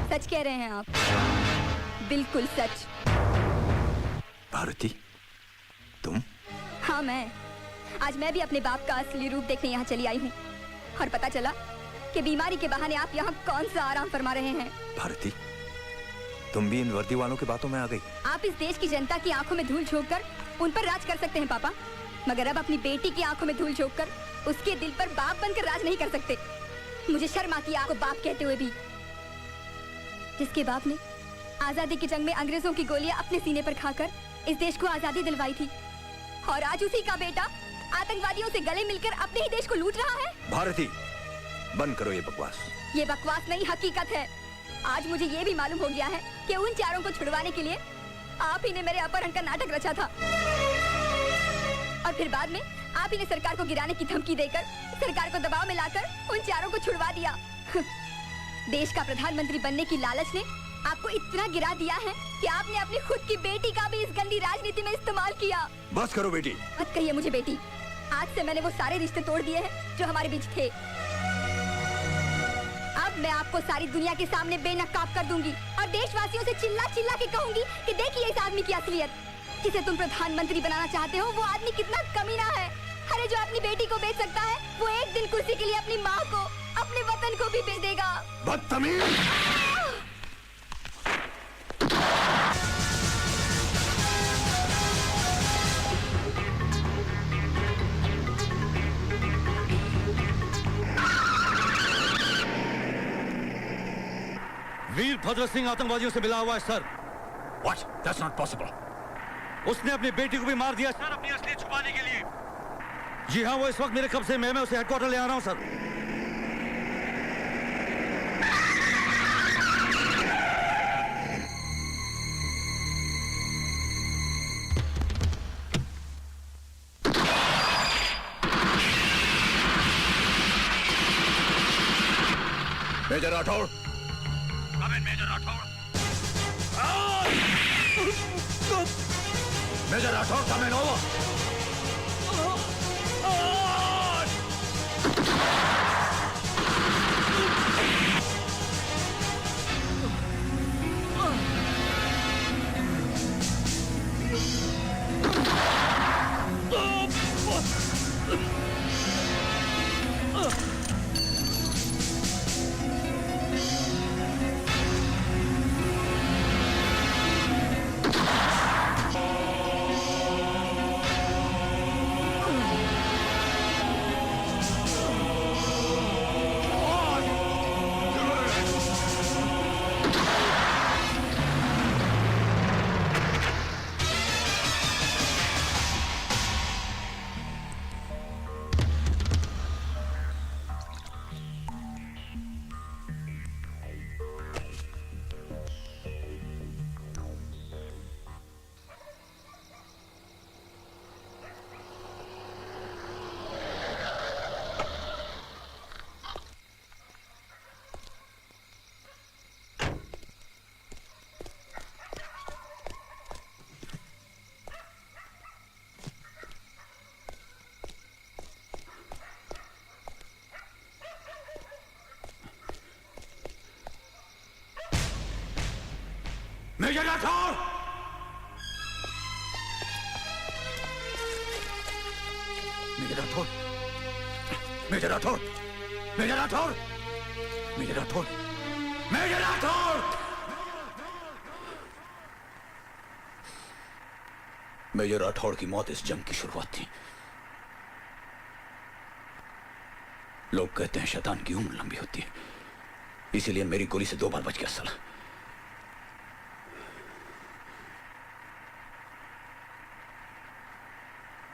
सच कह रहे हैं आप, बिल्कुल सच। भारती, तुम? हाँ मैं। आज मैं भी अपने बाप का असली रूप देखने यहाँ चली आई हूँ और पता चला कि बीमारी के बहाने आप यहाँ कौन सा आराम फरमा रहे हैं। भारती, तुम भी इन वर्दी वालों की बातों में आ गई। आप इस देश की जनता की आंखों में धूल झोंककर उन पर राज कर सकते हैं पापा, मगर अब अपनी बेटी की आंखों में धूल झोंककर उसके दिल पर बाप बनकर राज नहीं कर सकते। मुझे शर्म आती है आपको बाप कहते हुए भी। जिसके बाप ने आजादी की जंग में अंग्रेजों की गोलियां अपने सीने पर खाकर इस देश को आजादी दिलवाई थी, और आज उसी का बेटा आतंकवादियों से गले मिलकर अपने ही देश को लूट रहा है। भारती, बंद करो ये बकवास। ये बकवास नहीं, हकीकत है। आज मुझे ये भी मालूम हो गया है कि उन चारों को छुड़वाने के लिए आप ही ने मेरे अपहरण का नाटक रचा था, और फिर बाद में आप ही ने सरकार को गिराने की धमकी देकर सरकार को दबाव में लाकर उन चारों को छुड़वा दिया। देश का प्रधानमंत्री बनने की लालच ने आपको इतना गिरा दिया है कि आपने अपनी खुद की बेटी का भी इस गंदी राजनीति में इस्तेमाल किया। बस करो बेटी। मत कहिए मुझे बेटी। आज से मैंने वो सारे रिश्ते तोड़ दिए हैं जो हमारे बीच थे। अब मैं आपको सारी दुनिया के सामने बेनकाब कर दूंगी और देशवासियों से चिल्ला चिल्ला के कहूंगी कि देखिए इस आदमी की असलियत। जिसे तुम प्रधानमंत्री बनाना चाहते हो वो आदमी कितना कमीना है। अरे जो अपनी बेटी को बेच सकता है वो एक दिन कुर्सी के लिए अपनी माँ को, अपने वतन को भी बेच देगा। बदतमीज! वीरभद्र सिंह आतंकवादियों से मिला हुआ है sir. What? That's not possible. उसने अपनी बेटी को भी मार दिया सर, अपनी असलियत छुपाने के लिए। जी हाँ, वो इस वक्त मेरे कब्जे में है। मैं उसे हेडक्वार्टर ले आ रहा हूँ sir. Major Rathore. Major Rathore. Major Rathore, come in over. Major Rathore! Major Rathore! Major Rathore! Major Rathore! Major Rathore! Major Rathore! Major Rathore की मौत इस जंग की शुरुआत थी। लोग कहते हैं शैतान की उम्र लंबी होती है, इसीलिए मेरी गोली से 2 बार बच गया साला।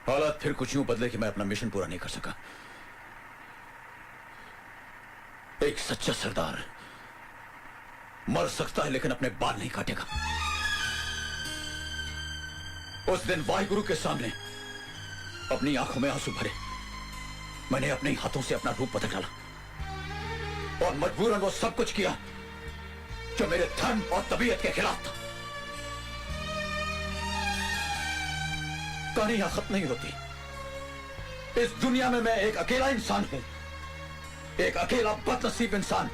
हालात फिर कुछ यूं बदले कि मैं अपना मिशन पूरा नहीं कर सका। एक सच्चा सरदार मर सकता है लेकिन अपने बाल नहीं काटेगा। उस दिन वाहिगुरु के सामने अपनी आंखों में आंसू भरे मैंने अपने हाथों से अपना रूप बदल डाला और मजबूरन वो सब कुछ किया जो मेरे धर्म और तबीयत के खिलाफ था। कहानी यहां खत्म नहीं होती। इस दुनिया में मैं एक अकेला इंसान हूं, एक अकेला बदनसीब इंसान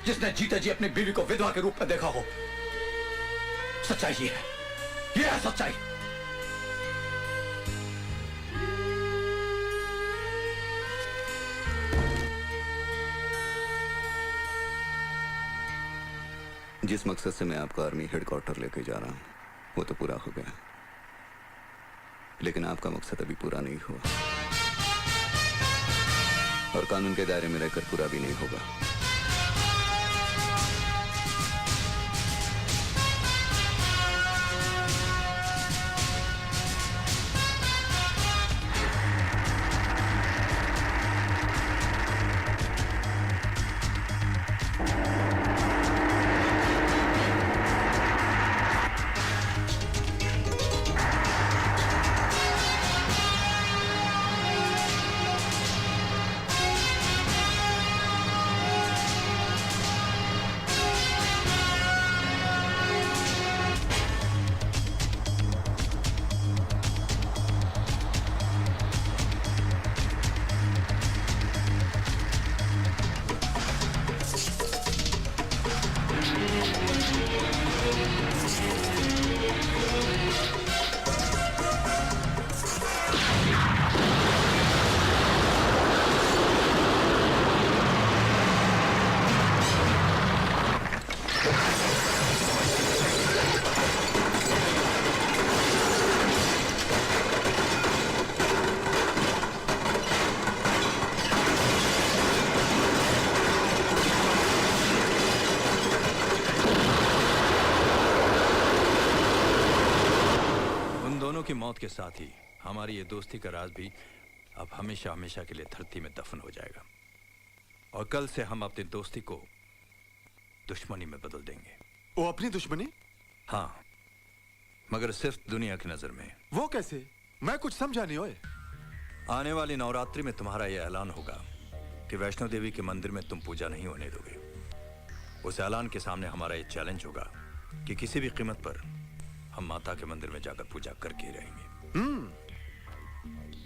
जिसने जीते जी अपनी बीवी को विधवा के रूप में देखा हो। सच्चाई ये है सच्चाई। जिस मकसद से मैं आपको आर्मी हेडक्वार्टर लेके जा रहा हूं वो तो पूरा हो गया, लेकिन आपका मकसद अभी पूरा नहीं हुआ और कानून के दायरे में रहकर पूरा भी नहीं होगा। की मौत के साथ ही हमारी ये दोस्ती का राज भी अब हमेशा हमेशा के लिए धरती में दफन हो जाएगा और कल से हम अपनी दोस्ती को दुश्मनी में बदल देंगे। वो अपनी दुश्मनी? हाँ, मगर सिर्फ दुनिया की नजर में। वो कैसे? मैं कुछ समझा नहीं। ओए, आने वाली नवरात्रि में तुम्हारा यह ऐलान होगा कि वैष्णो देवी के मंदिर में तुम पूजा नहीं होने दोगे। उस ऐलान के सामने हमारा यह चैलेंज होगा कि किसी भी कीमत पर हम माता के मंदिर में जाकर पूजा करके रहेंगे।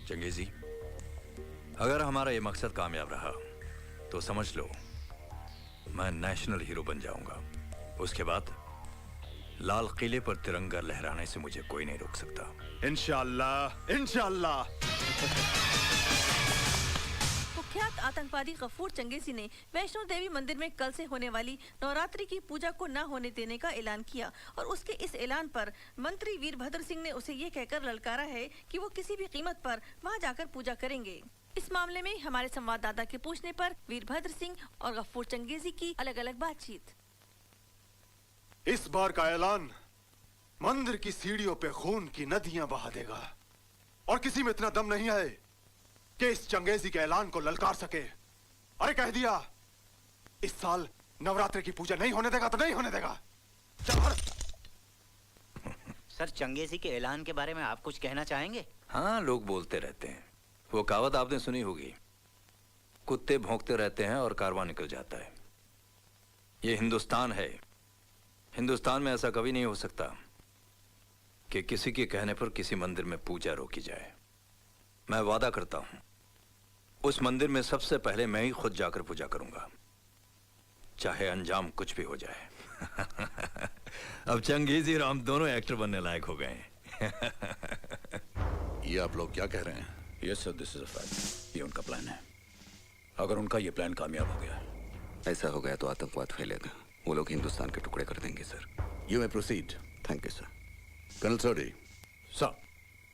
चंगेजी, अगर हमारा यह मकसद कामयाब रहा तो समझ लो मैं नेशनल हीरो बन जाऊंगा। उसके बाद लाल किले पर तिरंगा लहराने से मुझे कोई नहीं रोक सकता। इंशाअल्लाह, इंशाअल्लाह। कुख्यात आतंकवादी गफूर चंगेजी ने वैष्णो देवी मंदिर में कल से होने वाली नवरात्रि की पूजा को न होने देने का ऐलान किया और उसके इस ऐलान पर मंत्री वीरभद्र सिंह ने उसे ये कहकर ललकारा है कि वो किसी भी कीमत पर वहां जाकर पूजा करेंगे। इस मामले में हमारे संवाददाता के पूछने पर वीरभद्र सिंह और गफूर चंगेजी की अलग अलग बातचीत। इस बार का ऐलान मंदिर की सीढ़ियों पे खून की नदियां बहा देगा और किसी में इतना दम नहीं है कि इस चंगेजी के ऐलान को ललकार सके। अरे कह दिया, इस साल नवरात्रि की पूजा नहीं होने देगा तो नहीं होने देगा। सर, चंगेजी के ऐलान के बारे में आप कुछ कहना चाहेंगे? हाँ, लोग बोलते रहते हैं। वो कहावत आपने सुनी होगी, कुत्ते भौंकते रहते हैं और कारवां निकल जाता है। ये हिंदुस्तान है। हिंदुस्तान में ऐसा कभी नहीं हो सकता कि किसी के कहने पर किसी मंदिर में पूजा रोकी जाए। मैं वादा करता हूं, उस मंदिर में सबसे पहले मैं ही खुद जाकर पूजा करूंगा, चाहे अंजाम कुछ भी हो जाए। अब चंगेजी और हम दोनों एक्टर बनने लायक हो गए हैं। ये आप लोग क्या कह रहे हैं? Yes sir, this is a fact. ये उनका प्लान है। अगर उनका ये प्लान कामयाब हो गया, ऐसा हो गया तो आतंकवाद फैलेगा। वो लोग हिंदुस्तान के टुकड़े कर देंगे sir. You may proceed. Thank you sir. Colonel Sodhi, sir,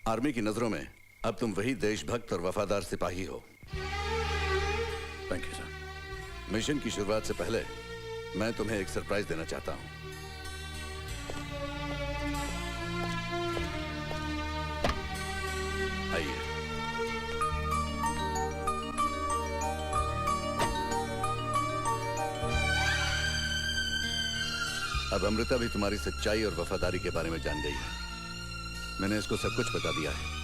army की नजरों में अब तुम वही देशभक्त और वफादार सिपाही हो। Thank you sir. मिशन की शुरुआत से पहले मैं तुम्हें एक सरप्राइज देना चाहता हूं। आइए। अब अमृता भी तुम्हारी सच्चाई और वफादारी के बारे में जान गई है। मैंने इसको सब कुछ बता दिया है।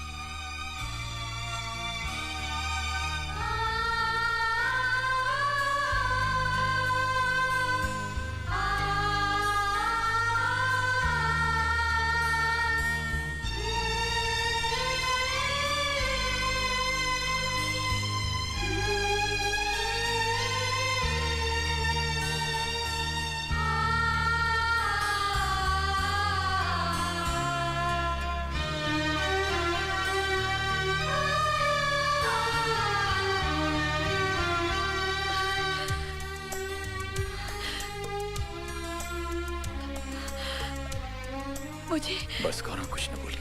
मुझे बस करो, कुछ न बोली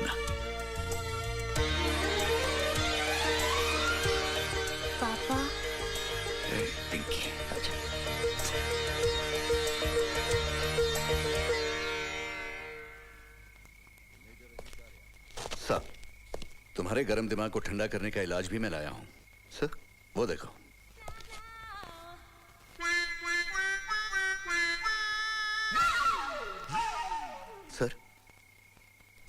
ना। पापा ए, पिंकी आजा। साहब, तुम्हारे गर्म दिमाग को ठंडा करने का इलाज भी मैं लाया हूं। सर, वो देखो। सर,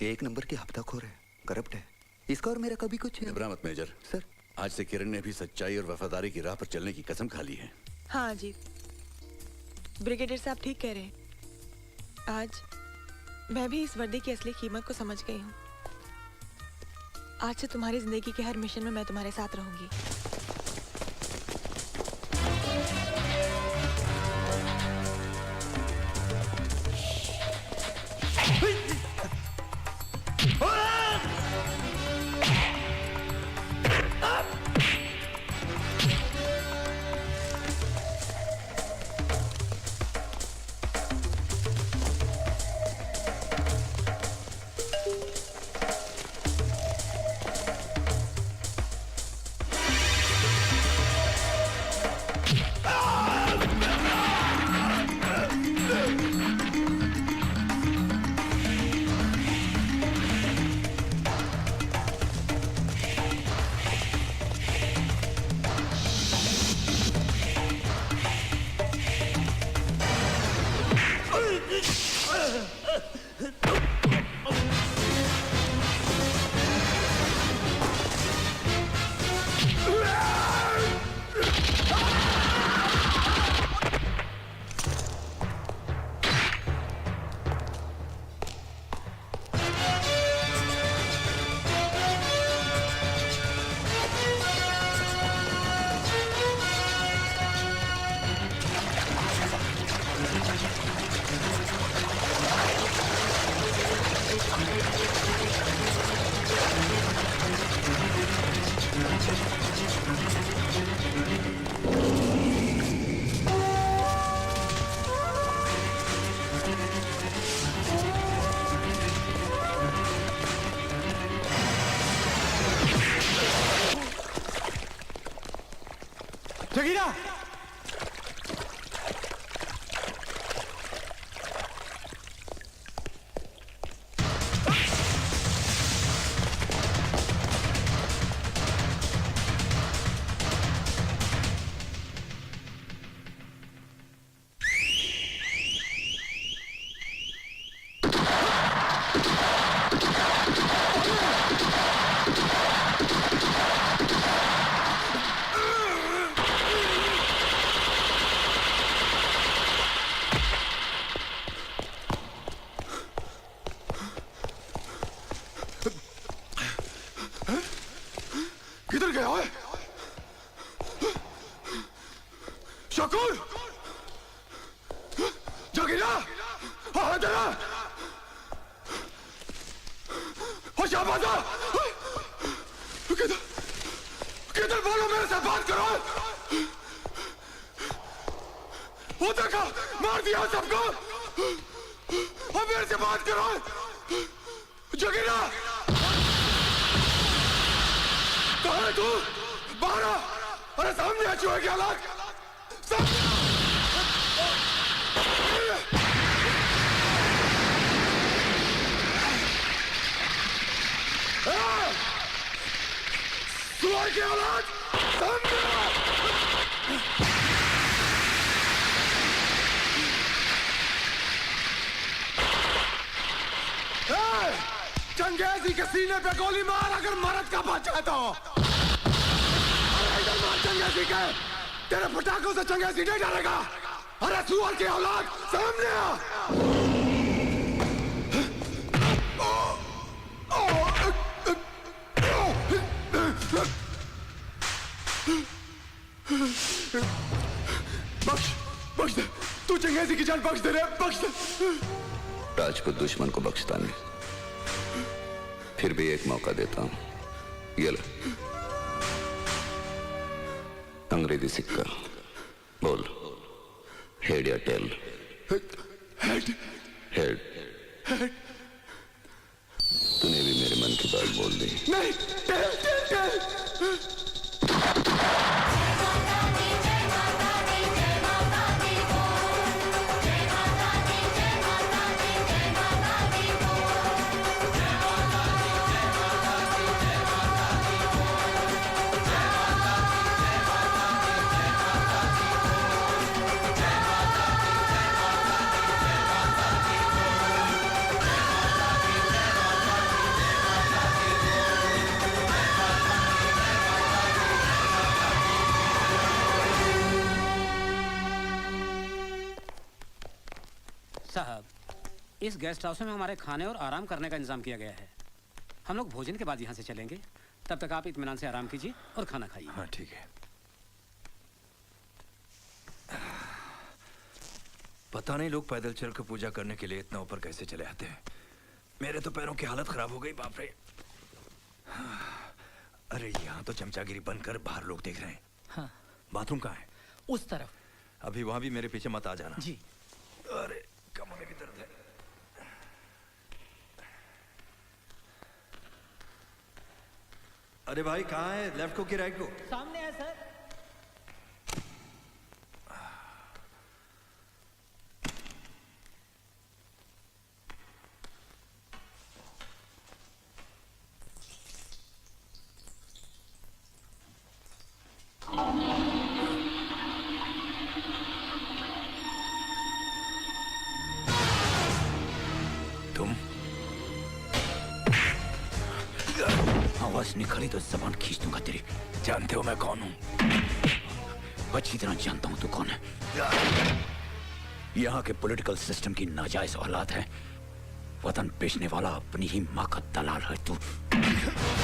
एक नंबर की हफ्ताखोर है, करप्ट है। इसका और मेरा कभी कुछ घबरा मत मेजर। सर, आज से किरण ने भी सच्चाई और वफादारी की राह पर चलने की कसम खा ली है। हाँ जी, ब्रिगेडियर साहब ठीक कह रहे हैं। आज मैं भी इस वर्दी की असली कीमत को समझ गई हूँ। आज से तुम्हारी जिंदगी के हर मिशन में मैं तुम्हारे साथ रहूंगी। जगीरा! किधर गया है? शकूर! जगीरा! हाँ जरा! हो शाबाजा! किधर? किधर बोलो, मेरे से बात करो! वो देखा, मार दिया सबको! अब मेरे से बात करो! जगीरा! कहाँ है तू? बाहर आ! अरे सामने आ, चूहे की औलाद! सामने आ! चूहे की औलाद! सामने आ! चंगेजी के सीने पे गोली मार अगर मरद का बच्चा है तो। इधर मार चंगेजी के, तेरे पटाखों से चंगेजी नहीं डरेगा। अरे सुअर की औलाद, सामने आ! बख्श दे, तू चंगेजी की जान बख्श दे रे, बख्श दे। राजपूत दुश्मन को बख्शता नहीं, फिर भी एक मौका देता हूं। ये लो, अंग्रेजी सिक्का। बोल, हेड या टेल? हेड, हेड, तूने भी मेरे मन की बात बोल दी। नहीं, साहब, इस गेस्ट हाउस में हमारे खाने और आराम करने का इंतजाम किया गया है। हम लोग भोजन के बाद यहाँ से चलेंगे। तब तक आप इत्मीनान से आराम कीजिए और खाना खाइए। हाँ ठीक है। पता नहीं लोग पैदल चल कर पूजा करने के लिए इतना ऊपर कैसे चले आते हैं। मेरे तो पैरों की हालत खराब हो गई, बाप रे। अरे यहाँ तो चमचागिरी बनकर बाहर लोग देख रहे हैं। हाँ। बाथरूम कहाँ है? उस तरफ। अभी वहां भी मेरे पीछे मत आ जाना। जी। अरे कमर में भी दर्द है। अरे भाई कहाँ है? लेफ्ट को कि राइट को? सामने है सर। तुम आवाज निकाली तो जबान खींच दूंगा तेरी। जानते हो मैं कौन हूं? अच्छी तरह जानता हूं तू कौन है। यहाँ के पॉलिटिकल सिस्टम की नाजायज औलाद है। वतन बेचने वाला अपनी ही माँ का दलाल है तू।